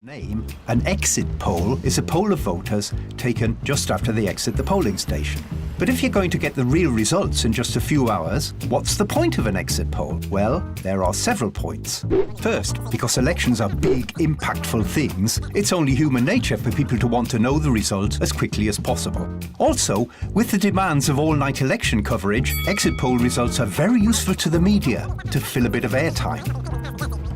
Name, an exit poll is a poll of voters taken just after they exit the polling station. But if you're going to get the real results in just a few hours, what's the point of an exit poll? Well, there are several points. First, because elections are big, impactful things, it's only human nature for people to want to know the result as quickly as possible. Also, with the demands of all-night election coverage, exit poll results are very useful to the media to fill a bit of airtime.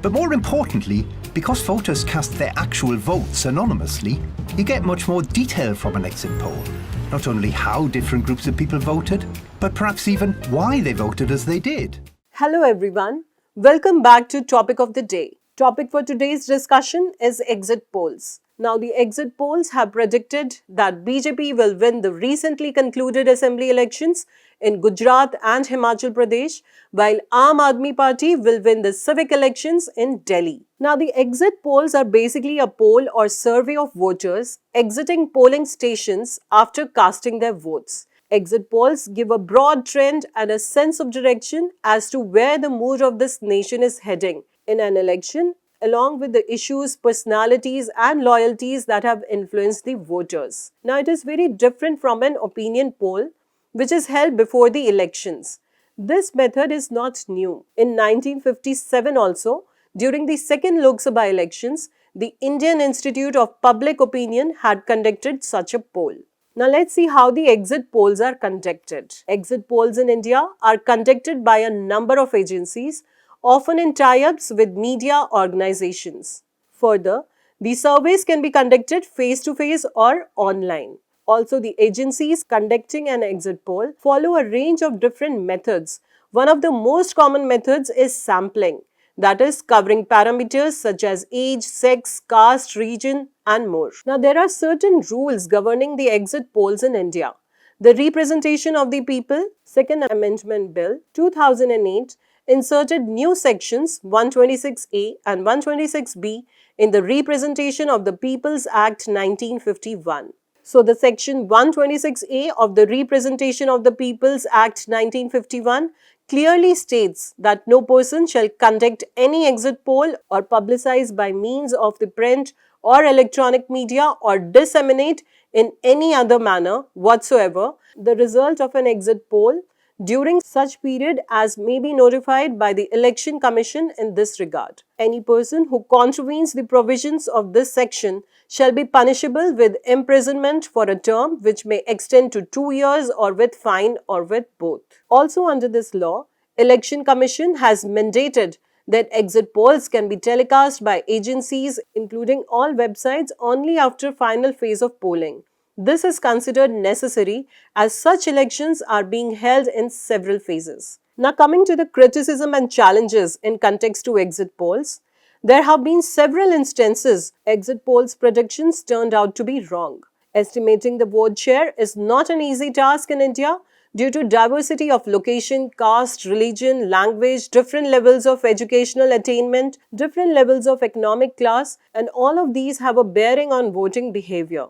But more importantly, because voters cast their actual votes anonymously, you get much more detail from an exit poll. Not only how different groups of people voted, but perhaps even why they voted as they did. Hello everyone, welcome back to Topic of the Day. Topic for today's discussion is exit polls. Now the exit polls have predicted that BJP will win the recently concluded assembly elections in Gujarat and Himachal Pradesh, while Aam Aadmi Party will win the civic elections in Delhi. Now the exit polls are basically a poll or survey of voters exiting polling stations after casting their votes. Exit polls give a broad trend and a sense of direction as to where the mood of this nation is heading in an election, along with the issues, personalities and loyalties that have influenced the voters. Now it is very different from an opinion poll which is held before the elections. This method is not new. In 1957 also, during the second Lok Sabha elections, the Indian Institute of Public Opinion had conducted such a poll. Now let's see how the exit polls are conducted. Exit polls in India are conducted by a number of agencies, often in tie-ups with media organizations. Further, the surveys can be conducted face-to-face or online. Also, the agencies conducting an exit poll follow a range of different methods. One of the most common methods is sampling, that is covering parameters such as age, sex, caste, region and more. Now, there are certain rules governing the exit polls in India. The Representation of the People, Second Amendment Bill, 2008 inserted new sections 126A and 126B in the Representation of the People's Act 1951. So, the section 126A of the Representation of the People's Act 1951 clearly states that no person shall conduct any exit poll or publicize by means of the print or electronic media or disseminate in any other manner whatsoever the result of an exit poll during such period as may be notified by the Election Commission in this regard. Any person who contravenes the provisions of this section shall be punishable with imprisonment for a term which may extend to 2 years or with fine or with both. Also under this law, Election Commission has mandated that exit polls can be telecast by agencies including all websites only after final phase of polling. This is considered necessary as such elections are being held in several phases. Now coming to the criticism and challenges in context to exit polls, there have been several instances exit polls predictions turned out to be wrong. Estimating the vote share is not an easy task in India due to diversity of location, caste, religion, language, different levels of educational attainment, different levels of economic class, and all of these have a bearing on voting behavior.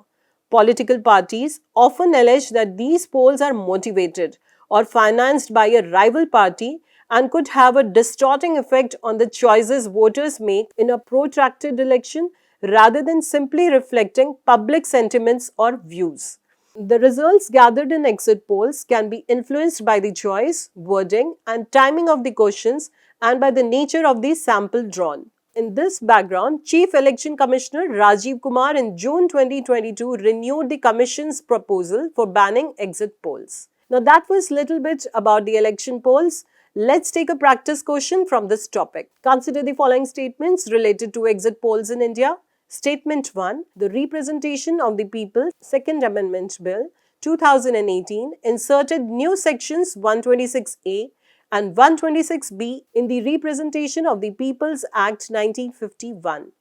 Political parties often allege that these polls are motivated or financed by a rival party and could have a distorting effect on the choices voters make in a protracted election rather than simply reflecting public sentiments or views. The results gathered in exit polls can be influenced by the choice, wording and timing of the questions and by the nature of the sample drawn. In this background, Chief Election Commissioner Rajiv Kumar in June 2022 renewed the Commission's proposal for banning exit polls. Now that was little bit about the election polls. Let's take a practice question from this topic. Consider the following statements related to exit polls in India. Statement 1. The Representation of the People, Second Amendment Bill, 2018 inserted new sections 126A and 126B in the Representation of the People's Act 1951.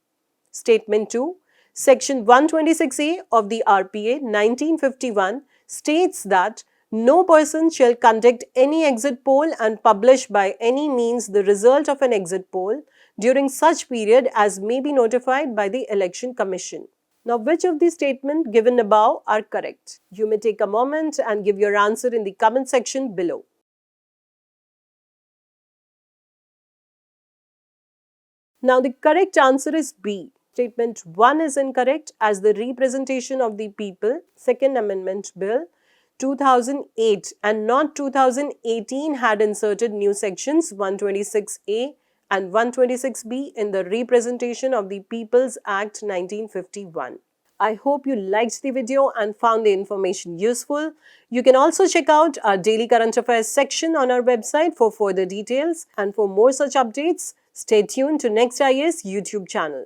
Statement 2. Section 126A of the RPA 1951 states that no person shall conduct any exit poll and publish by any means the result of an exit poll during such period as may be notified by the Election Commission. Now, which of these statements given above are correct? You may take a moment and give your answer in the comment section below. Now, the correct answer is B. Statement 1 is incorrect as the representation of the people, Second Amendment Bill 2008 and not 2018 had inserted new sections 126A and 126B in the Representation of the People's Act 1951. I hope you liked the video and found the information useful. You can also check out our daily current affairs section on our website for further details, and for more such updates, stay tuned to Next IAS YouTube channel.